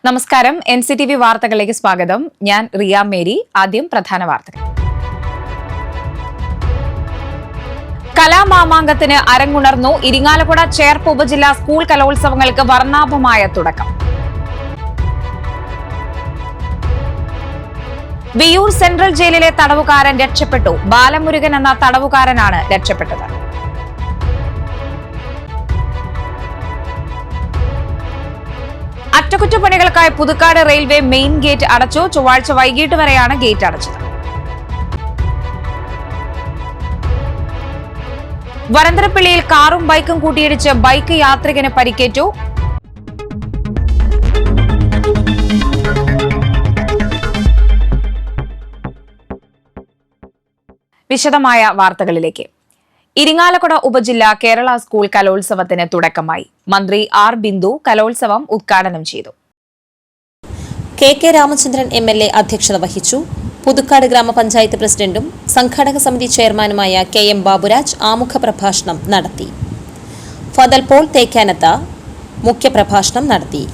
നമസ്കാരം. NCTV വാർത്തകളിലേക്ക് സ്വാഗതം. ഞാൻ റിയ മേരി. ആദ്യം പ്രധാന വാർത്തകൾ. കലാമാമാങ്കത്തിന് അരങ്ങുണർന്നു. ഇരിങ്ങാലക്കുട ചേർപ്പ് ഉപജില്ലാ സ്കൂൾ കലോത്സവങ്ങൾക്ക് വർണ്ണാഭമായ തുടക്കം. വിയൂർ സെൻട്രൽ ജയിലിലെ തടവുകാരൻ രക്ഷപ്പെട്ടു. ബാലമുരുകൻ എന്ന തടവുകാരനാണ് രക്ഷപ്പെട്ടത്. അറ്റകുറ്റപ്പണികൾക്കായി പുതുക്കാട് റെയിൽവേ മെയിൻ ഗേറ്റ് അടച്ചു. ചൊവ്വാഴ്ച വൈകിട്ട് വരെയാണ് ഗേറ്റ് അടച്ചത്. വരന്തരപ്പള്ളിയിൽ കാറും ബൈക്കും കൂട്ടിയിടിച്ച് ബൈക്ക് യാത്രികന് പരിക്കേറ്റു. വിശദമായ വാർത്തകളിലേക്ക്. ഇരിങ്ങാലക്കുട ഉപജില്ല കേരള സ്കൂൾ കലോത്സവത്തിന് തുടക്കമായി. മന്ത്രി ആർ ബിന്ദു കലോത്സവം ഉദ്ഘാടനം ചെയ്തു. KK രാമചന്ദ്രൻ MLA അധ്യക്ഷത വഹിച്ചു. പുതുക്കാട് ഗ്രാമപഞ്ചായത്ത് പ്രസിഡന്റും സംഘാടക സമിതി ചെയർമാനുമായ KM ബാബുരാജ് ആമുഖ പ്രഭാഷണം നടത്തി. ഫദൽ പോൾ തേക്കാനത്ത മുഖ്യപ്രഭാഷണം നടത്തി.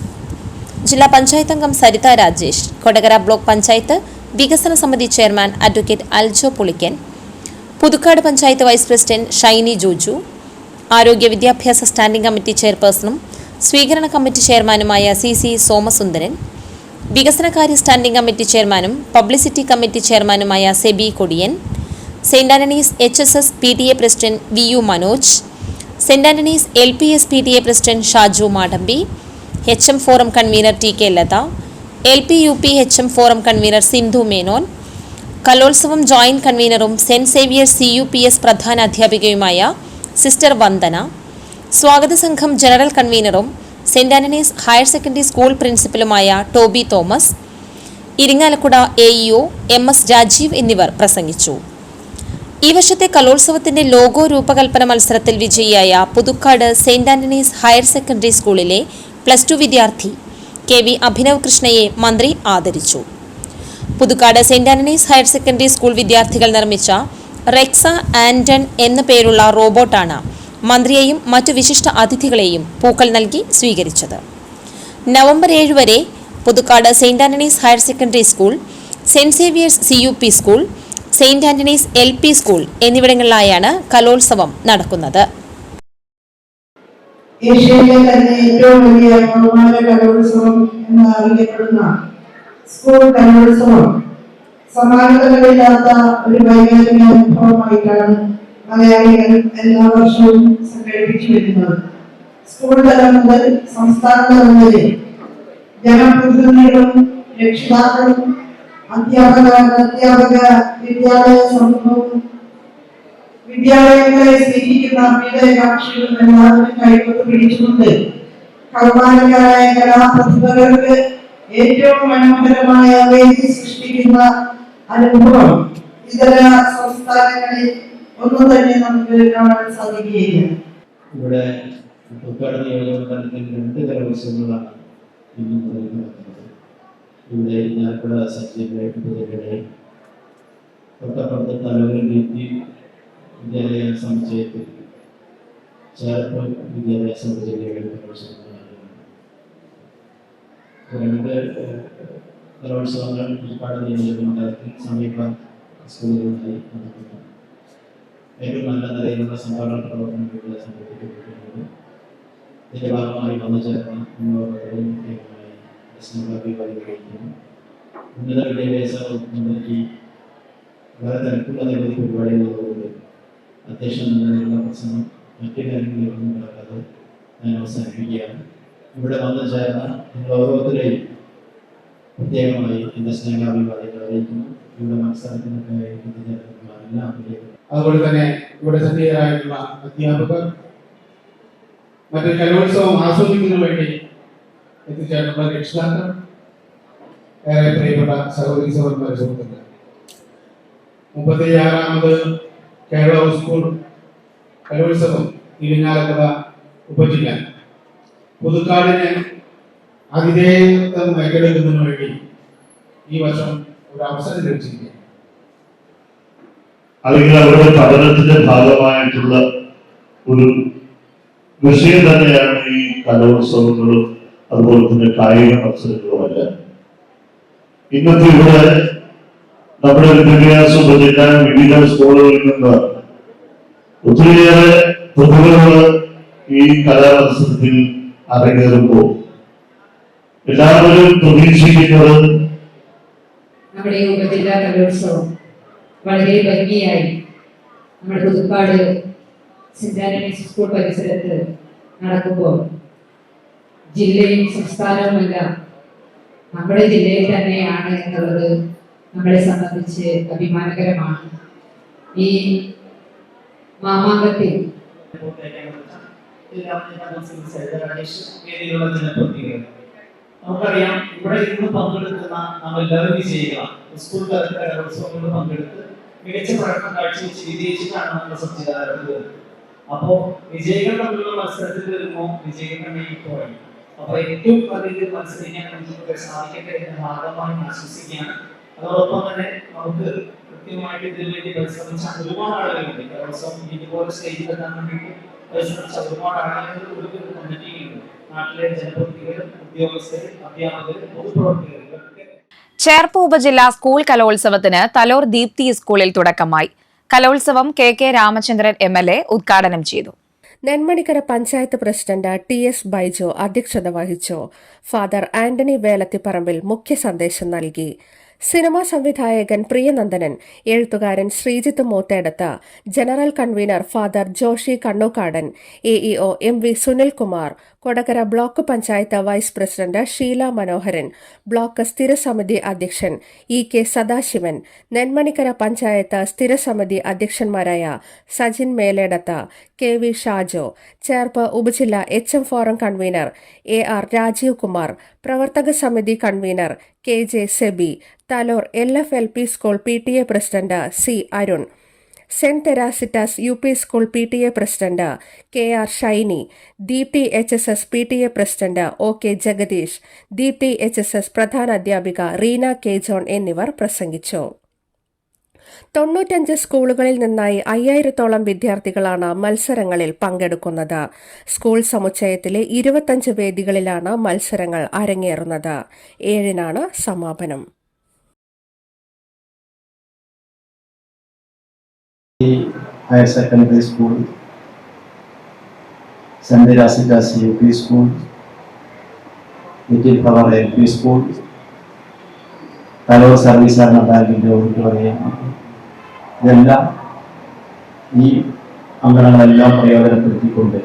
ജില്ലാ പഞ്ചായത്ത് അംഗം സരിത രാജേഷ്, കൊടകര ബ്ലോക്ക് പഞ്ചായത്ത് വികസന സമിതി chairman advocate Aljo Pulickan, Puthukkad panchayat vice president Shiny Joju, ആരോഗ്യ വിദ്യാഭ്യാസ സ്റ്റാൻഡിംഗ് കമ്മിറ്റി ചെയർപേഴ്സണും സ്വീകരണ കമ്മിറ്റി ചെയർമാനുമായ CC സോമസുന്ദരൻ, വികസനകാര്യ സ്റ്റാൻഡിംഗ് കമ്മിറ്റി ചെയർമാനും പബ്ലിസിറ്റി കമ്മിറ്റി ചെയർമാനുമായ Seby Kodiyan, saint Antony's HSS PTA president VU Manoj, saint Antony's LPS PTA president Shaju Madambi, HM forum convener TK Latha, LP-UP HM forum convener Sindhu Menon, കലോത്സവം joint കൺവീനറും saint Xavier's CUPS പ്രധാന അധ്യാപികയുമായ sister Vandana, സ്വാഗത സംഘം ജനറൽ കൺവീനറും saint Antony's higher secondary school പ്രിൻസിപ്പലുമായ Toby Thomas, Irinjalakuda AEO MS Rajeev എന്നിവർ പ്രസംഗിച്ചു. ഈ വർഷത്തെ കലോത്സവത്തിന്റെ ലോഗോ രൂപകൽപ്പന മത്സരത്തിൽ വിജയിയായ Puthukkad saint Antony's higher secondary സ്കൂളിലെ +2 വിദ്യാർത്ഥി KV അഭിനവ് കൃഷ്ണയെ മന്ത്രി ആദരിച്ചു. Puthukkad saint Antony's higher secondary school വിദ്യാർത്ഥികൾ നിർമ്മിച്ച റെക്സ ആൻഡൺ എന്ന പേരുള്ള റോബോട്ടാണ് മന്ത്രിയെയും മറ്റു വിശിഷ്ട അതിഥികളെയും പൂക്കൾ നൽകി സ്വീകരിച്ചത്. നവംബർ 7 വരെ Puthukkad saint Antony's higher secondary school, saint Xavier's CUP school, saint Antony's LP school എന്നിവിടങ്ങളിലായാണ് കലോത്സവം നടക്കുന്നത്. ഏഷ്യയിലെ തന്നെ ഏറ്റവും വലിയ കൗമാര കലോത്സവം എന്നറിയപ്പെടുന്ന സ്കൂൾ കലോത്സവം സമാനതകളില്ലാത്ത ഒരു വൈകാരിക അനുഭവമായിട്ടാണ് മലയാളികൾ എല്ലാ വർഷവും സംഘടിപ്പിച്ചു വരുന്നത്. സ്കൂൾ തലം മുതൽ സംസ്ഥാന തലം വരെ ജനപ്രതിനിധികളും രക്ഷിതാക്കളും അധ്യാപക വിദ്യാലയ സമൂഹവും വിദ്യാലയങ്ങളെ സ്നേഹിക്കുന്ന അഭ്യുദയകാംക്ഷികളും എല്ലാവരും കൈകൊട്ട് പിടിച്ചുകൊണ്ട് കൗമാരക്കാരായ കലാപ്രതിഭകൾക്ക് ഏറ്റവും മനോഹരമായ വേദി സൃഷ്ടിക്കുന്ന അനുഭവം ഇതര സംസ്ഥാനങ്ങളിൽ ഒന്നും തന്നെ നമുക്ക് കാണാൻ സാധിക്കുകയില്ല. ഇവിടെ പുതുക്കാട് നിയോജകമണ്ഡലത്തിൽ 2 കലോത്സവങ്ങളാണ് ഇന്ന് മുതൽ നടക്കുന്നത്. ഇവിടെ ഇരിങ്ങാലക്കുട സബ്ജിയുടെ ഉപജില്ലയുടെ തൊട്ടപ്പുറത്ത് തലവൂർ വിദ്യാലയ സമുച്ചയത്തിൽ ചേർപ്പ് വിദ്യാഭ്യാസ ഉപജില്ലയുടെ കലോത്സവങ്ങൾ നടക്കുന്നത്. 2 കലോത്സവങ്ങൾ പുതുക്കാട് നിയോജകമണ്ഡലത്തിൽ സമീപ സ്കൂളുകളിലായി നടക്കുന്നു. ഏറ്റവും നല്ല നിലയിലുള്ള സംഘാടന പ്രവർത്തനങ്ങൾ സംഘടിപ്പിക്കപ്പെട്ടിട്ടുണ്ട്. ഇതിന്റെ ഭാഗമായി വന്നു ചേർന്ന ഉന്നത വിദ്യാഭ്യാസ വകുപ്പ് വളരെ തിരക്കുള്ള നിരവധി പരിപാടികളോട് അധ്യക്ഷൻ എന്നതിനുള്ള പ്രസംഗം മറ്റു കാര്യങ്ങളിലൊന്നും നടക്കാതെ ഞാൻ അവസാനിപ്പിക്കുകയാണ്. ഇവിടെ വന്നു ചേർന്ന നിങ്ങൾ ഓരോരുത്തരെയും പ്രത്യേകമായി എൻ്റെ സ്നേഹാഭിവാദ്യങ്ങൾ അറിയിക്കുന്നു. ഇവിടെ മത്സരത്തിനൊക്കെ എല്ലാം. അതുപോലെ തന്നെ ഇവിടെ സന്നിഹിതരായിട്ടുള്ള അധ്യാപകർ, മറ്റൊരു കലോത്സവം ആസ്വദിക്കുന്നതിന് വേണ്ടി എത്തിച്ചേർന്നുള്ള രക്ഷിതാക്കൾ, ഏറെ പ്രിയപ്പെട്ട സഹോദരി സഹോദരന്മാരെ, സുഹൃത്തുക്കൾ, 36ാമത് കേരള സ്കൂൾ കലോത്സവം ഇരിങ്ങാലക്കുട ഉപജില്ല പുതുക്കാടിനെ അതിഥേയത്വം ഏറ്റെടുക്കുന്നതിന് വേണ്ടി ഈ വർഷം ഒരു അവസരം ലഭിച്ചിരിക്കുകയാണ്. അല്ലെങ്കിൽ അവരുടെ പഠനത്തിന്റെ ഭാഗമായിട്ടുള്ള ഒരു വിഷയം തന്നെയാണ് ഈ കലോത്സവങ്ങളും അതുപോലെ തന്നെ കായിക മത്സരങ്ങളുമല്ല. ഇന്നത്തെ ഇവിടെ നമ്മുടെ വിദ്യാഭ്യാസ ഉപജില്ല വിവിധ സ്കൂളുകളിൽ നിന്ന് ഒത്തിരിയേറെ പ്രതിഭകൾ ഈ കലാമത്സരത്തിൽ അരങ്ങേറുമ്പോൾ എല്ലാവരും പ്രതീക്ഷിക്കുന്നത് നമ്മുടെ ഉപജില്ലാ കലോത്സവം വളരെ ഭംഗിയായി നമ്മുടെ പുതുക്കാട് സെന്റ് ആന്റണീസ് സ്കൂൾ പരിസരത്ത് നടക്കുമ്പോൾ ജില്ലയും സംസ്ഥാനവുമെല്ലാം നമ്മുടെ ജില്ലയിൽ തന്നെയാണ് എന്നുള്ളത് നമ്മളെ സംബന്ധിച്ച് അഭിമാനകരമാണ്. ഈ മാമാങ്കത്തിൽ നമുക്കറിയാം, ഇവിടെ ഇന്ന് പങ്കെടുക്കുന്ന നമ്മളെല്ലാവരും വിജയികളാണ്. സ്കൂൾ തലത്തിലെ കലോത്സവങ്ങളിൽ പങ്കെടുത്ത് മികച്ച പ്രകടനം കാഴ്ചവെച്ച് വിജയിച്ചിട്ടാണ് നമ്മുടെ സംവിധാനത്തിൽ. അപ്പോ വിജയികൾ തമ്മിലുള്ള മത്സരത്തിൽ വരുമ്പോൾ വിജയികൾ പോയി. അപ്പൊ ഏറ്റവും കൂടുതൽ മത്സരിക്കാൻ നമുക്ക് സാധിക്കട്ടെ എന്ന ഭാഗമായി ആശ്വസിക്കുകയാണ്. അതോടൊപ്പം തന്നെ നമുക്ക് കൃത്യമായിട്ട് ഇതിനു വേണ്ടി പരിശ്രമിച്ച ഒരുപാട് ആളുകളുണ്ട്. കലോത്സവം ഇതുപോലെ സ്റ്റേജിൽ എത്താൻ വേണ്ടി പരിശ്രമിച്ച ഒരുപാട് ആളുകൾ ഒരു കമ്മിറ്റിയുണ്ട്. നാട്ടിലെ ജനപ്രതിനിധികൾ, ഉദ്യോഗസ്ഥർ, അധ്യാപകർ, പൊതുപ്രവർത്തകർ. ചേർപ്പ് ഉപജില്ലാ സ്കൂൾ കലോത്സവത്തിന് തലോർ ദീപ്തി സ്കൂളിൽ തുടക്കമായി. കലോത്സവം കെ രാമചന്ദ്രൻ MLA ഉദ്ഘാടനം ചെയ്തു. നെന്മണിക്കര പഞ്ചായത്ത് പ്രസിഡന്റ് TS ബൈജു അധ്യക്ഷത വഹിച്ചു. ഫാദർ ആന്റണി വേലത്തിപ്പറമ്പിൽ മുഖ്യ സന്ദേശം നൽകി. സിനിമാ സംവിധായകൻ പ്രിയനന്ദനൻ, എഴുത്തുകാരൻ Sreejith Moothedath, general convener father Joshy Kannookadan, AEO MV Sunilkumar, Kodakara block panchayat vice president Sheela Manoharan, block സ്ഥിരസമിതി അധ്യക്ഷൻ EK സദാശിവൻ, നെന്മണിക്കര പഞ്ചായത്ത് സ്ഥിരസമിതി അധ്യക്ഷന്മാരായ സജിൻ മേലേടത്ത്, KV ഷാജോ, ചേർപ്പ് ഉപജില്ല HM forum convener AR Rajeev Kumar, പ്രവർത്തക സമിതി convener KJ Seby, Thalore LFLP school PTA president C Arun, saint Teresita's UP school PTA president KR Shiny, Deepthi HSS PTA president OK Jagadish, Deepthi HSS പ്രധാന അധ്യാപിക Reena K John എന്നിവർ പ്രസംഗിച്ചു. 95 സ്കൂളുകളിൽ നിന്നായി 5000-ഓളം വിദ്യാർത്ഥികളാണ് മത്സരങ്ങളിൽ പങ്കെടുക്കുന്നത്. സ്കൂൾ സമുച്ചയത്തിലെ 25 വേദികളിലാണ് മത്സരങ്ങൾ അരങ്ങേറുന്നത്. 7-നാണ് സമാപനം. Higher secondary school, saint Teresita's UP school, little flower LP school, Thalore service സഹകരണ ബാങ്കിന്റെ ഓഡിറ്റോറിയം, ഇതെല്ലാം ഈ അങ്കണങ്ങളെല്ലാം പ്രയോജനപ്പെടുത്തിക്കൊണ്ട്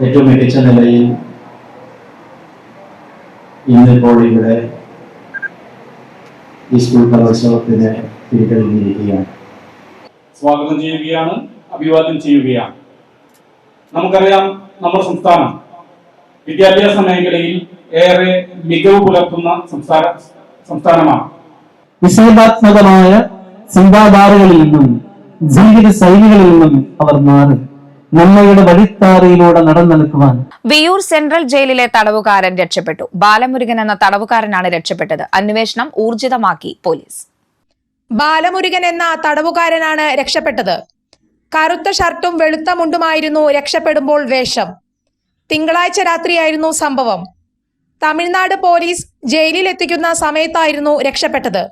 ഏറ്റവും മികച്ച നിലയിൽ ഇന്നിപ്പോൾ ഇവിടെ ഈ സ്കൂൾ കലോത്സവത്തിന് തിരികഴിഞ്ഞിരിക്കുകയാണ്. സ്വാഗതം ചെയ്യുകയാണ്, അഭിവാദ്യം ചെയ്യുകയാണ്. നമുക്കറിയാം, നമ്മുടെ സംസ്ഥാനം വിദ്യാഭ്യാസ മേഖലയിൽ ഏറെ മികവ് പുലർത്തുന്ന സംസ്ഥാനമാണ്. നിഷേധാത്മകമായ ചിന്താധാരകളിൽ നിന്നും ജീവിത ശൈലികളിൽ നിന്നും അവർ മാറി നന്മയുടെ വഴിത്താരയിലൂടെ നടന്നെടുക്കുവാൻ. വിയൂർ സെൻട്രൽ ജയിലിലെ തടവുകാരൻ രക്ഷപ്പെട്ടു. ബാലമുരുകൻ എന്ന തടവുകാരനാണ് രക്ഷപ്പെട്ടത്. അന്വേഷണം ഊർജിതമാക്കി പോലീസ്. ബാലമുരുകൻ എന്ന തടവുകാരനാണ് രക്ഷപ്പെട്ടത്. കറുത്ത ഷർട്ടും വെളുത്ത മുണ്ടുമായിരുന്നു രക്ഷപ്പെടുമ്പോൾ വേഷം. തിങ്കളാഴ്ച രാത്രിയായിരുന്നു സംഭവം. തമിഴ്നാട് പോലീസ് ജയിലിൽ എത്തിക്കുന്ന സമയത്തായിരുന്നു രക്ഷപ്പെട്ടത്.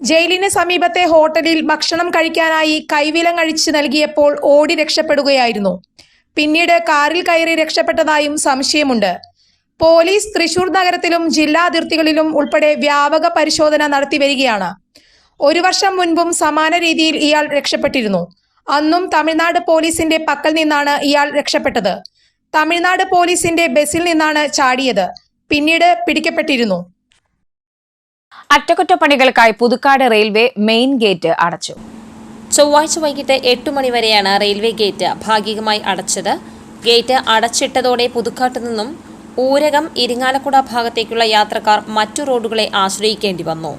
ജയിലിന് സമീപത്തെ ഹോട്ടലിൽ ഭക്ഷണം കഴിക്കാനായി കൈവിലങ്ങഴിച്ച് നൽകിയപ്പോൾ ഓടി രക്ഷപ്പെടുകയായിരുന്നു. പിന്നീട് കാറിൽ കയറി രക്ഷപ്പെട്ടതായും സംശയമുണ്ട്. പോലീസ് തൃശൂർ നഗരത്തിലും ജില്ലാ അതിർത്തികളിലും ഉൾപ്പെടെ വ്യാപക പരിശോധന നടത്തി വരികയാണ്. 1 വർഷം മുൻപും സമാന രീതിയിൽ ഇയാൾ രക്ഷപ്പെട്ടിരുന്നു. അന്നും തമിഴ്നാട് പോലീസിന്റെ പക്കൽ നിന്നാണ് ഇയാൾ രക്ഷപ്പെട്ടത്. തമിഴ്നാട് പോലീസിന്റെ ബസിൽ നിന്നാണ് ചാടിയത്. പിന്നീട് പിടിക്കപ്പെട്ടിരുന്നു. അറ്റകുറ്റപ്പണികൾക്കായി പുതുക്കാട് റെയിൽവേ മെയിൻ ഗേറ്റ് അടച്ചു. ചൊവ്വാഴ്ച വൈകിട്ട് 8 മണിവരെയാണ് റെയിൽവേ ഗേറ്റ് ഭാഗികമായി അടച്ചത്. ഗേറ്റ് അടച്ചിട്ടതോടെ പുതുക്കാട്ട് നിന്നും ഊരകം ഇരിങ്ങാലക്കുട ഭാഗത്തേക്കുള്ള യാത്രക്കാർ മറ്റു റോഡുകളെ ആശ്രയിക്കേണ്ടി വന്നു.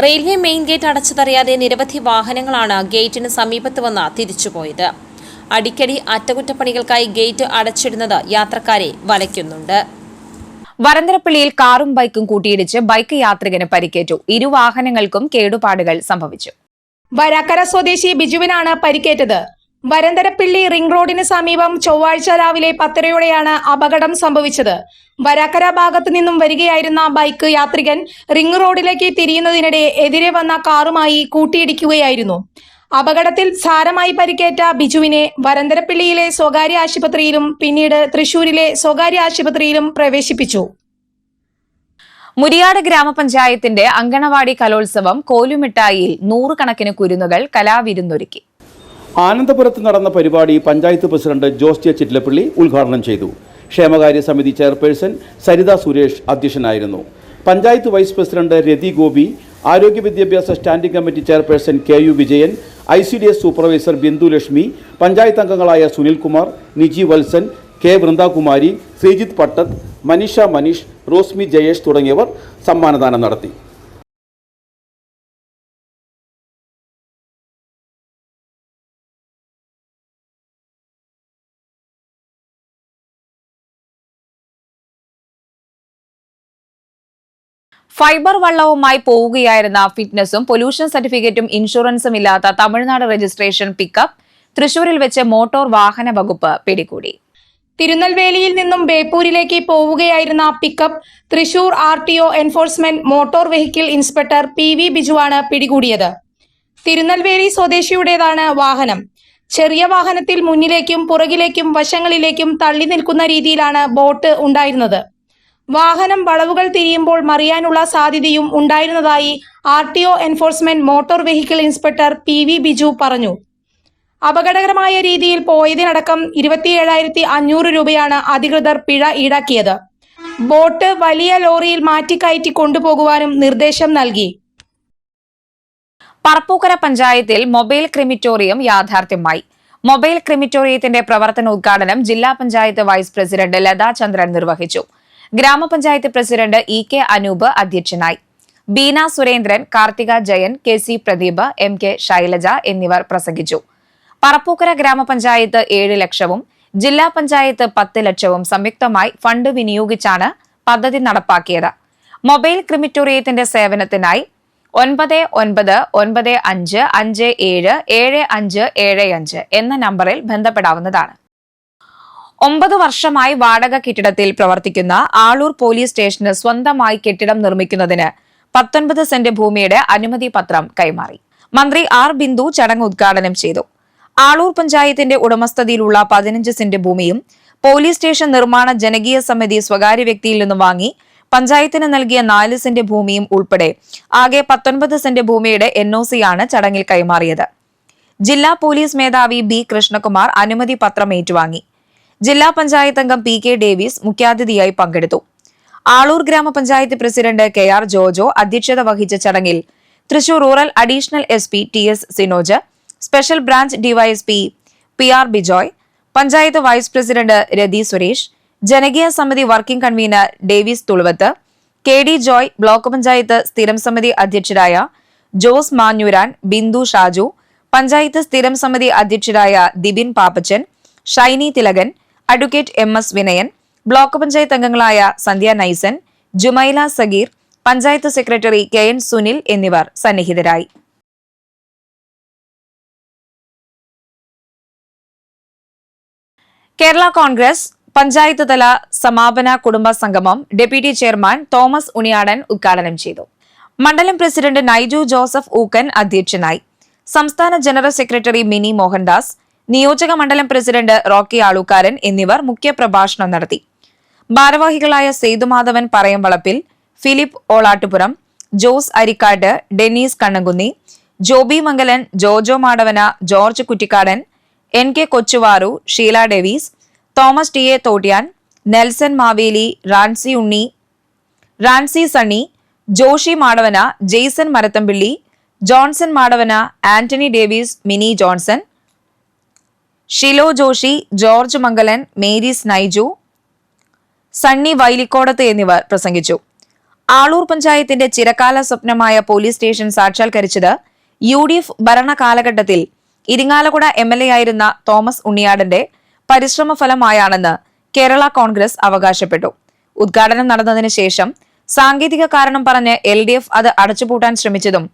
റെയിൽവേ മെയിൻ ഗേറ്റ് അടച്ചതറിയാതെ നിരവധി വാഹനങ്ങളാണ് ഗേറ്റിന് സമീപത്ത് വന്ന് തിരിച്ചുപോയത്. അടിക്കടി അറ്റകുറ്റപ്പണികൾക്കായി ഗേറ്റ് അടച്ചിടുന്നത് യാത്രക്കാരെ വലയ്ക്കുന്നുണ്ട്. വരന്തരപ്പള്ളിയിൽ കാറും ബൈക്കും കൂട്ടിയിടിച്ച് ബൈക്ക് യാത്രികന് പരിക്കേറ്റു. 2 വാഹനങ്ങൾക്കും കേടുപാടുകൾ സംഭവിച്ചു. വരാക്കര സ്വദേശി ബിജുവിനാണ് പരിക്കേറ്റത്. വരന്തരപ്പിള്ളി റിംഗ് റോഡിന് സമീപം ചൊവ്വാഴ്ച രാവിലെ 10:30യോടെയാണ് അപകടം സംഭവിച്ചത്. വരാക്കര ഭാഗത്തു നിന്നും വരികയായിരുന്ന ബൈക്ക് യാത്രികൻ റിംഗ് റോഡിലേക്ക് തിരിയുന്നതിനിടെ എതിരെ വന്ന കാറുമായി കൂട്ടിയിടിക്കുകയായിരുന്നു. അപകടത്തിൽ സാരമായി പരിക്കേറ്റ ബിജുവിനെ വരന്തരപ്പിള്ളിയിലെ സ്വകാര്യ ആശുപത്രിയിലും പിന്നീട് തൃശൂരിലെ സ്വകാര്യ ആശുപത്രിയിലും പ്രവേശിപ്പിച്ചു. മുരിയാട് ഗ്രാമപഞ്ചായത്തിന്റെ അങ്കണവാടി കലോത്സവം കോലുമിഠായിയിൽ 100 കണക്കിന് കുരുന്നുകൾ കലാവിരുന്നൊരുക്കി. ആനന്ദപുരത്ത് നടന്ന പരിപാടി പഞ്ചായത്ത് പ്രസിഡന്റ് ജോസ് ജെ ചിറ്റിലപ്പള്ളി ഉദ്ഘാടനം ചെയ്തു. ക്ഷേമകാര്യ സമിതി ചെയർപേഴ്സൺ സരിത സുരേഷ് അധ്യക്ഷനായിരുന്നു. പഞ്ചായത്ത് വൈസ് പ്രസിഡന്റ് രതി ഗോപി, ആരോഗ്യ വിദ്യാഭ്യാസ standing committee chairperson KU Vijayan, ICDS supervisor Bindu Lakshmi, panchayat അംഗങ്ങളായ സുനിൽകുമാർ, നിജി വത്സൻ, K വൃന്ദാകുമാരി, ശ്രീജിത്ത് പട്ടത്ത്, മനീഷ മനീഷ്, റോസ്മി ജയേഷ് തുടങ്ങിയവർ സമ്മാനദാനം നടത്തി. ഫൈബർ വള്ളവുമായി പോവുകയായിരുന്ന ഫിറ്റ്നസും പൊല്യൂഷൻ സർട്ടിഫിക്കറ്റും ഇൻഷുറൻസും ഇല്ലാത്ത തമിഴ്നാട് രജിസ്ട്രേഷൻ പിക്കപ്പ് തൃശൂരിൽ വെച്ച് മോട്ടോർ വാഹന വകുപ്പ് പിടികൂടി. തിരുനെൽവേലിയിൽ നിന്നും ബേപ്പൂരിലേക്ക് പോവുകയായിരുന്ന pickup Thrissur RTO enforcement motor vehicle inspector PV ബിജുവാണ് പിടികൂടിയത്. തിരുനെൽവേലി സ്വദേശിയുടേതാണ് വാഹനം. ചെറിയ വാഹനത്തിൽ മുന്നിലേക്കും പുറകിലേക്കും വശങ്ങളിലേക്കും തള്ളി നിൽക്കുന്ന രീതിയിലാണ് ബോട്ട് ഉണ്ടായിരുന്നത്. വാഹനം വളവുകൾ തിരിയുമ്പോൾ മറിയാനുള്ള സാധ്യതയും ഉണ്ടായിരുന്നതായി RTO enforcement motor vehicle inspector PV Biju പറഞ്ഞു. അപകടകരമായ രീതിയിൽ പോയതിനടക്കം 27,500 രൂപയാണ് അധികൃതർ പിഴ ഈടാക്കിയത്. ബോട്ട് വലിയ ലോറിയിൽ മാറ്റിക്കയറ്റി കൊണ്ടുപോകുവാനും നിർദ്ദേശം നൽകി. പറപ്പൂക്കര പഞ്ചായത്തിൽ മൊബൈൽ ക്രിമിറ്റോറിയം യാഥാർത്ഥ്യമായി. മൊബൈൽ ക്രിമിറ്റോറിയത്തിന്റെ പ്രവർത്തനോദ്ഘാടനം ജില്ലാ പഞ്ചായത്ത് വൈസ് പ്രസിഡന്റ് ലതാ ചന്ദ്രൻ നിർവഹിച്ചു. ഗ്രാമപഞ്ചായത്ത് പ്രസിഡന്റ് EK അനൂപ് അധ്യക്ഷനായി. ബീന സുരേന്ദ്രൻ, കാർത്തിക ജയൻ, KC പ്രദീപ്, MK ശൈലജ എന്നിവർ പ്രസംഗിച്ചു. പറപ്പൂക്കര ഗ്രാമപഞ്ചായത്ത് 7 ലക്ഷവും ജില്ലാ പഞ്ചായത്ത് 10 ലക്ഷവും സംയുക്തമായി ഫണ്ട് വിനിയോഗിച്ചാണ് പദ്ധതി നടപ്പാക്കിയത്. മൊബൈൽ ക്രിമിറ്റോറിയത്തിന്റെ സേവനത്തിനായി 9995577575 എന്ന നമ്പറിൽ ബന്ധപ്പെടാവുന്നതാണ്. 9 വർഷമായി വാടക കെട്ടിടത്തിൽ പ്രവർത്തിക്കുന്ന ആളൂർ പോലീസ് സ്റ്റേഷന് സ്വന്തമായി കെട്ടിടം നിർമ്മിക്കുന്നതിന് 19 സെന്റ് ഭൂമിയുടെ അനുമതി പത്രം കൈമാറി. മന്ത്രി R ബിന്ദു ചടങ്ങ് ഉദ്ഘാടനം ചെയ്തു. ആളൂർ പഞ്ചായത്തിന്റെ ഉടമസ്ഥതയിലുള്ള 15 സെന്റ് ഭൂമിയും പോലീസ് സ്റ്റേഷൻ നിർമ്മാണ ജനകീയ സമിതി സ്വകാര്യ വ്യക്തിയിൽ നിന്നും വാങ്ങി പഞ്ചായത്തിന് നൽകിയ 4 സെന്റ് ഭൂമിയും ഉൾപ്പെടെ ആകെ 19 സെന്റ് ഭൂമിയുടെ NOC ആണ് ചടങ്ങിൽ കൈമാറിയത്. ജില്ലാ പോലീസ് മേധാവി B കൃഷ്ണകുമാർ അനുമതി പത്രം ഏറ്റുവാങ്ങി. ജില്ലാ പഞ്ചായത്ത് അംഗം PK ഡേവിസ് മുഖ്യാതിഥിയായി പങ്കെടുത്തു. ആളൂർ ഗ്രാമപഞ്ചായത്ത് പ്രസിഡന്റ് KR ജോജോ അധ്യക്ഷത വഹിച്ച ചടങ്ങിൽ Thrissur rural additional SP TS Sinoj, special branch DYSP PR Bijoy, panchayat vice president Rathi Suresh, ജനകീയ സമിതി working convener Davis Thuluvath, KD Joy, block panchayat സ്ഥിരം സമിതി അധ്യക്ഷരായ ജോസ് മാഞ്ഞൂരാൻ, ബിന്ദു ഷാജു, പഞ്ചായത്ത് സ്ഥിരം സമിതി അധ്യക്ഷരായ Dibin Pappachan, Shiny Thilakan, advocate MS Vinayan, block panchayat അംഗങ്ങളായ സന്ധ്യ നൈസൻ, ജുമൈല സഗീർ, പഞ്ചായത്ത് സെക്രട്ടറി KN സുനിൽ എന്നിവർ സന്നിഹിതരായി. കേരള കോൺഗ്രസ് പഞ്ചായത്ത് തല സമാപന കുടുംബ സംഗമം ഡെപ്യൂട്ടി ചെയർമാൻ തോമസ് ഉണിയാടൻ ഉദ്ഘാടനം ചെയ്തു. മണ്ഡലം പ്രസിഡന്റ് നൈജു ജോസഫ് ഊക്കൻ അധ്യക്ഷനായി. സംസ്ഥാന ജനറൽ സെക്രട്ടറി മിനി മോഹൻദാസ്, നിയോജക മണ്ഡലം പ്രസിഡന്റ് റോക്കി ആളൂക്കാരൻ എന്നിവർ മുഖ്യപ്രഭാഷണം നടത്തി. ഭാരവാഹികളായ സേതുമാധവൻ പറയംവളപ്പിൽ, ഫിലിപ്പ് ഓളാട്ടുപുറം, ജോസ് അരിക്കാട്ട്, ഡെന്നീസ് കണ്ണങ്കുന്നി, ജോബി മംഗലൻ, ജോജോ മാടവന, ജോർജ് കുറ്റിക്കാടൻ, NK കൊച്ചുവാറു, ഷീല ഡേവീസ്, തോമസ് TA തോട്ടിയാൻ, നെൽസൺ മാവേലി, റാൻസി സണ്ണി, ജോഷി മാടവന, ജെയ്സൺ മരത്തമ്പിള്ളി, ജോൺസൺ മാടവന, ആന്റണി ഡേവിസ്, മിനി ജോൺസൺ, ഷിലോ ജോഷി, ജോർജ് മംഗലൻ, മേരീസ് നൈജു, സണ്ണി വൈലിക്കോടത്ത് എന്നിവർ പ്രസംഗിച്ചു. ആളൂർ പഞ്ചായത്തിന്റെ ചിരകാല സ്വപ്നമായ പോലീസ് സ്റ്റേഷൻ സാക്ഷാത്കരിച്ചത് UDF ഭരണ കാലഘട്ടത്തിൽ ഇരിങ്ങാലക്കുട MLA ആയിരുന്ന തോമസ് ഉണ്ണിയാടന്റെ പരിശ്രമ ഫലമായാണെന്ന് കേരള കോൺഗ്രസ് അവകാശപ്പെട്ടു. ഉദ്ഘാടനം നടന്നതിന് ശേഷം സാങ്കേതിക കാരണം പറഞ്ഞ് LDF അത് അടച്ചുപൂട്ടാൻ ശ്രമിച്ചതും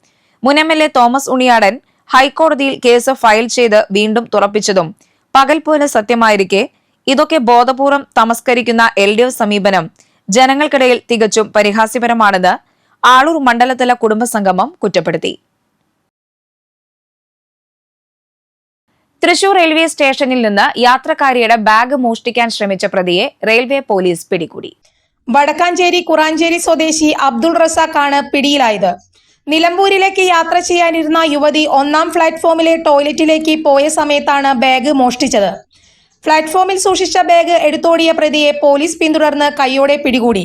മുൻ MLA തോമസ് ഉണ്ണിയാടൻ ഹൈക്കോടതിയിൽ കേസ് ഫയൽ ചെയ്ത് വീണ്ടും തുറപ്പിച്ചതും പകൽപോലെ സത്യമായിരിക്കെ ഇതൊക്കെ ബോധപൂർവം തമസ്കരിക്കുന്ന LDF സമീപനം ജനങ്ങൾക്കിടയിൽ തികച്ചും പരിഹാസ്യപരമാണെന്ന് ആളൂർ മണ്ഡലതല കുടുംബസംഗമം കുറ്റപ്പെടുത്തി. തൃശൂർ റെയിൽവേ സ്റ്റേഷനിൽ നിന്ന് യാത്രക്കാരിയുടെ ബാഗ് മോഷ്ടിക്കാൻ ശ്രമിച്ച പ്രതിയെ റെയിൽവേ പോലീസ് പിടികൂടി. വടക്കാഞ്ചേരി കുറാഞ്ചേരി സ്വദേശി അബ്ദുൾ റസാഖാണ് പിടിയിലായത്. നിലമ്പൂരിലേക്ക് യാത്ര ചെയ്യാനിരുന്ന യുവതി 1-ാം പ്ലാറ്റ്ഫോമിലെ ടോയ്ലറ്റിലേക്ക് പോയ സമയത്താണ് ബാഗ് മോഷ്ടിച്ചത്. പ്ലാറ്റ്ഫോമിൽ സൂക്ഷിച്ച ബാഗ് എടുത്തോടിയ പ്രതിയെ പോലീസ് പിന്തുടർന്ന് കൈയോടെ പിടികൂടി.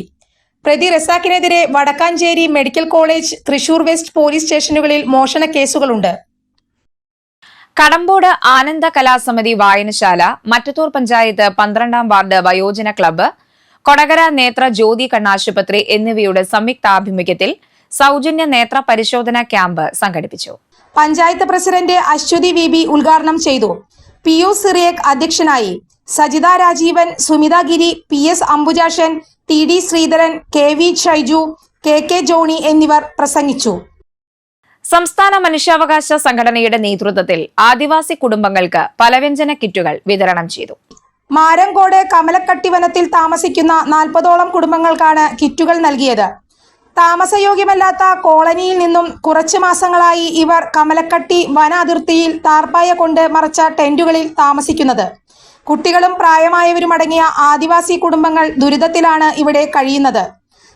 പ്രതി റസാഖിനെതിരെ Vadakkanchery medical college, Thrissur west police സ്റ്റേഷനുകളിൽ മോഷണ കേസുകളുണ്ട്. കടമ്പോട് ആനന്ദ കലാസമിതി വായനശാല, മറ്റത്തൂർ പഞ്ചായത്ത് 12-ാം വാർഡ് വയോജന ക്ലബ്ബ്, കൊടകര നേത്ര ജ്യോതി കണ്ണാശുപത്രി എന്നിവയുടെ സംയുക്താഭിമുഖ്യത്തിൽ സൗജന്യ നേത്ര പരിശോധന ക്യാമ്പ് സംഘടിപ്പിച്ചു. പഞ്ചായത്ത് പ്രസിഡന്റ് അശ്വതി VB ഉദ്ഘാടനം ചെയ്തു. PU സിറിയക് അധ്യക്ഷനായി. Sajitha Rajeevan, Sumitha Giri, PS Ambujakshan, TD Sreedharan, KV Shaiju, KK Johny എന്നിവർ പ്രസംഗിച്ചു. സംസ്ഥാന മനുഷ്യാവകാശ സംഘടനയുടെ നേതൃത്വത്തിൽ ആദിവാസി കുടുംബങ്ങൾക്ക് പലവ്യഞ്ജന കിറ്റുകൾ വിതരണം ചെയ്തു. മാരങ്കോട് കമലക്കട്ടി വനത്തിൽ താമസിക്കുന്ന 40ഓളം കുടുംബങ്ങൾക്കാണ് കിറ്റുകൾ നൽകിയത്. താമസയോഗ്യമല്ലാത്ത കോളനിയിൽ നിന്നും കുറച്ചു മാസങ്ങളായി ഇവർ കമലക്കട്ടി വന അതിർത്തിയിൽ താർപ്പായ കൊണ്ട് മറച്ച ടെന്റുകളിൽ താമസിക്കുന്നത്. കുട്ടികളും പ്രായമായവരുമടങ്ങിയ ആദിവാസി കുടുംബങ്ങൾ ദുരിതത്തിലാണ് ഇവിടെ കഴിയുന്നത്.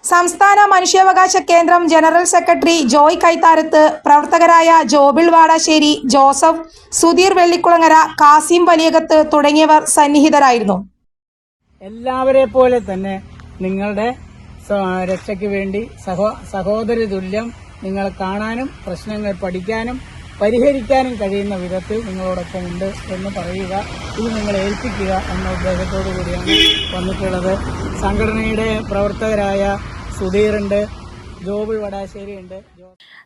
സംസ്ഥാന മനുഷ്യാവകാശ കേന്ദ്രം ജനറൽ സെക്രട്ടറി ജോയ് കൈത്താരത്ത്, പ്രവർത്തകരായ ജോബിൾ വാടാശ്ശേരി, ജോസഫ്, സുധീർ വെള്ളിക്കുളങ്ങര, കാസിം വലിയകത്ത് തുടങ്ങിയവർ സന്നിഹിതരായിരുന്നു. എല്ലാവരെ പോലെ തന്നെ നിങ്ങളുടെ രക്ഷയ്ക്ക് വേണ്ടി സഹോദര തുല്യം നിങ്ങളെ കാണാനും പ്രശ്നങ്ങൾ പഠിക്കാനും പരിഹരിക്കാനും കഴിയുന്ന വിധത്തിൽ നിങ്ങളോടൊപ്പം ഉണ്ട് എന്ന് പറയുക, ഇത് നിങ്ങളെ ഏൽപ്പിക്കുക എന്ന ഉദ്ദേശത്തോടു കൂടിയാണ് വന്നിട്ടുള്ളത്. സംഘടനയുടെ പ്രവർത്തകരായ സുധീറുണ്ട്, ജോബിൾ വടാശ്ശേരിയുണ്ട്.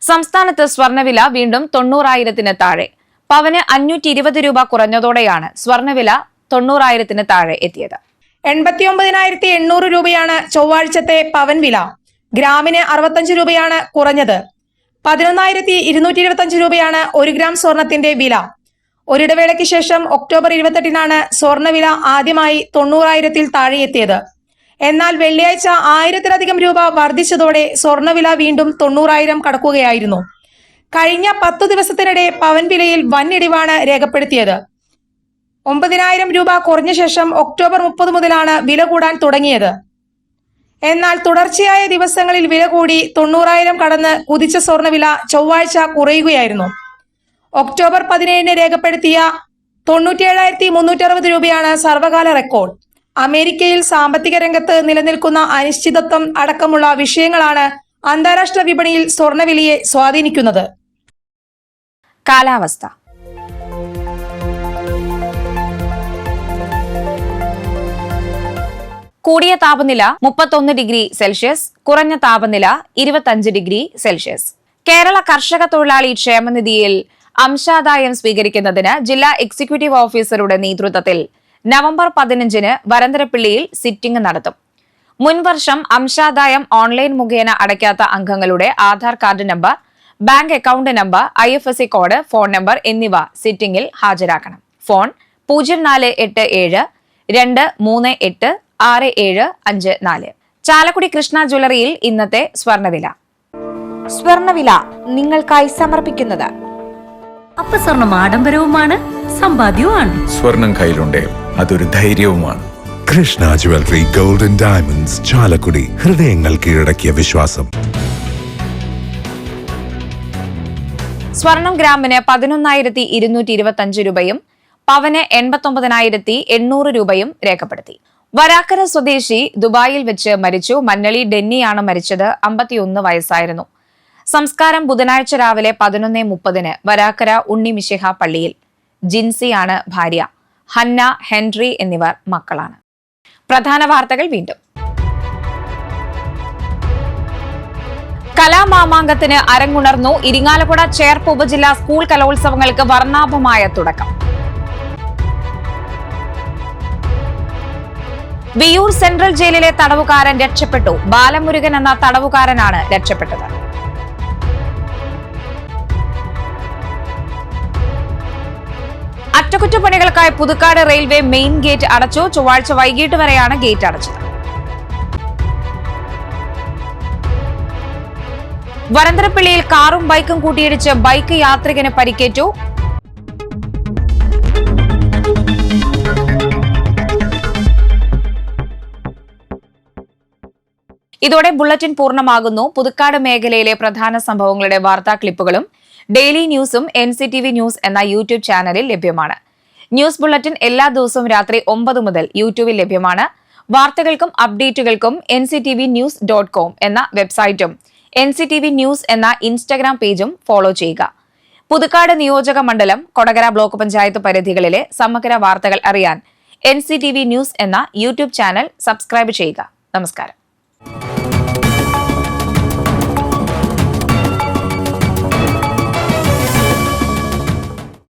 സംസ്ഥാനത്ത് സ്വർണ്ണവില വീണ്ടും 90,000-ന് താഴെ. പവന് 520 രൂപ കുറഞ്ഞതോടെയാണ് സ്വർണ്ണവില 90,000-ന് താഴെ എത്തിയത്. 89,800 രൂപയാണ് ചൊവ്വാഴ്ചത്തെ പവൻ വില. ഗ്രാമിന് 65 രൂപയാണ് കുറഞ്ഞത്. 11,225 രൂപയാണ് 1 ഗ്രാം സ്വർണത്തിന്റെ വില. ഒരിടവേളയ്ക്ക് ശേഷം ഒക്ടോബർ 28-നാണ് സ്വർണ്ണവില ആദ്യമായി 90,000-ൽ താഴെയെത്തിയത്. എന്നാൽ വെള്ളിയാഴ്ച 1,000-ലധികം രൂപ വർദ്ധിച്ചതോടെ സ്വർണ്ണവില വീണ്ടും 90,000 കടക്കുകയായിരുന്നു. കഴിഞ്ഞ 10 ദിവസത്തിനിടെ പവൻ വിലയിൽ വൻ ഇടിവാണ് രേഖപ്പെടുത്തിയത്. 9,000 രൂപ കുറഞ്ഞ ശേഷം ഒക്ടോബർ 30 മുതലാണ് വില കൂടാൻ തുടങ്ങിയത്. എന്നാൽ തുടർച്ചയായ ദിവസങ്ങളിൽ വില കൂടി 90,000 കടന്ന് കുതിച്ച സ്വർണ്ണവില ചൊവ്വാഴ്ച കുറയുകയായിരുന്നു. ഒക്ടോബർ 17-ന് രേഖപ്പെടുത്തിയ 97,360 രൂപയാണ് സർവകാല റെക്കോർഡ്. അമേരിക്കയിൽ സാമ്പത്തിക രംഗത്ത് നിലനിൽക്കുന്ന അനിശ്ചിതത്വം അടക്കമുള്ള വിഷയങ്ങളാണ് അന്താരാഷ്ട്ര വിപണിയിൽ സ്വർണ്ണവിലയെ സ്വാധീനിക്കുന്നത്. കാലാവസ്ഥ. കൂടിയ താപനില 31 ഡിഗ്രി സെൽഷ്യസ്, കുറഞ്ഞ താപനില 25 ഡിഗ്രി സെൽഷ്യസ്. കേരള കർഷക തൊഴിലാളി ക്ഷേമനിധിയിൽ അംശാദായം സ്വീകരിക്കുന്നതിന് ജില്ലാ എക്സിക്യൂട്ടീവ് ഓഫീസറുടെ നേതൃത്വത്തിൽ നവംബർ 15-ന് വരന്തരപ്പിള്ളിയിൽ സിറ്റിംഗ് നടത്തും. മുൻവർഷം അംശാദായം ഓൺലൈൻ മുഖേന അടയ്ക്കാത്ത അംഗങ്ങളുടെ Aadhaar card number, bank account number, IFSC code, phone number എന്നിവ സിറ്റിംഗിൽ ഹാജരാക്കണം. ഫോൺ 0487 238 6754. ചാലക്കുടി കൃഷ്ണ ജ്വല്ലറിയിൽ ഇന്നത്തെ സ്വർണ്ണവില. സ്വർണ്ണവില നിങ്ങൾക്കായി സമർപ്പിക്കുന്നത് അപ്പസ്വർണം ആഡംബരവുമാണ്, സമ്പാദ്യവുമാണ്. സ്വർണം കയ്യിലുണ്ടേ അതൊരു ധൈര്യവുമാണ്. Krishna jewellery, golden diamonds, Chalakudy. ഹൃദയങ്ങൾ കീഴടക്കിയ വിശ്വാസം. സ്വർണം ഗ്രാമിന് 11,225 രൂപയും പവന് 89,800 രൂപയും രേഖപ്പെടുത്തി. വരാക്കര സ്വദേശി ദുബായിൽ വെച്ച് മരിച്ചു. മന്നളി ഡെന്നിയാണ് മരിച്ചത്. 51 വയസ്സായിരുന്നു. സംസ്കാരം ബുധനാഴ്ച രാവിലെ 11:30-ന് വരാക്കര ഉണ്ണി മിശിഹ പള്ളിയിൽ. ജിൻസിയാണ് ഭാര്യ. ഹന്ന, ഹെൻറി എന്നിവർ മക്കളാണ്. പ്രധാന വാർത്തകൾ വീണ്ടും. കലാമാമാങ്കത്തിന് അരങ്ങുണർന്നു. ഇരിങ്ങാലക്കുട ചേർപ്പ് ഉപജില്ലാ സ്കൂൾ കലോത്സവങ്ങൾക്ക് വർണ്ണാഭമായ തുടക്കം. വിയൂർ സെൻട്രൽ ജയിലിലെ തടവുകാരൻ രക്ഷപ്പെട്ടു. ബാലമുരുകൻ എന്ന തടവുകാരനാണ് രക്ഷപ്പെട്ടത്. അറ്റകുറ്റപ്പണികൾക്കായി പുതുക്കാട് റെയിൽവേ മെയിൻ ഗേറ്റ് അടച്ചു. ചൊവ്വാഴ്ച വൈകിട്ട് വരെയാണ് ഗേറ്റ് അടച്ചത്. വരന്തരപ്പള്ളിയിൽ കാറും ബൈക്കും കൂട്ടിയിടിച്ച് ബൈക്ക് യാത്രികന് പരിക്കേറ്റു. ഇതോടെ ബുള്ളറ്റിൻ പൂർണ്ണമാകുന്നു. പുതുക്കാട് മേഖലയിലെ പ്രധാന സംഭവങ്ങളുടെ വാർത്താ ക്ലിപ്പുകളും ഡെയിലി ന്യൂസും NCTV ന്യൂസ് എന്ന യൂട്യൂബ് ചാനലിൽ ലഭ്യമാണ്. ന്യൂസ് ബുള്ളറ്റിൻ എല്ലാ ദിവസവും രാത്രി 9 മുതൽ യൂട്യൂബിൽ ലഭ്യമാണ്. വാർത്തകൾക്കും അപ്ഡേറ്റുകൾക്കും nctvnews.com എന്ന വെബ്സൈറ്റും NCTV ന്യൂസ് എന്ന ഇൻസ്റ്റഗ്രാം പേജും ഫോളോ ചെയ്യുക. പുതുക്കാട് നിയോജക മണ്ഡലം, കൊടകര ബ്ലോക്ക് പഞ്ചായത്ത് പരിധികളിലെ സമഗ്ര വാർത്തകൾ അറിയാൻ NCTV ന്യൂസ് എന്ന യൂട്യൂബ് ചാനൽ സബ്സ്ക്രൈബ് ചെയ്യുക. നമസ്കാരം.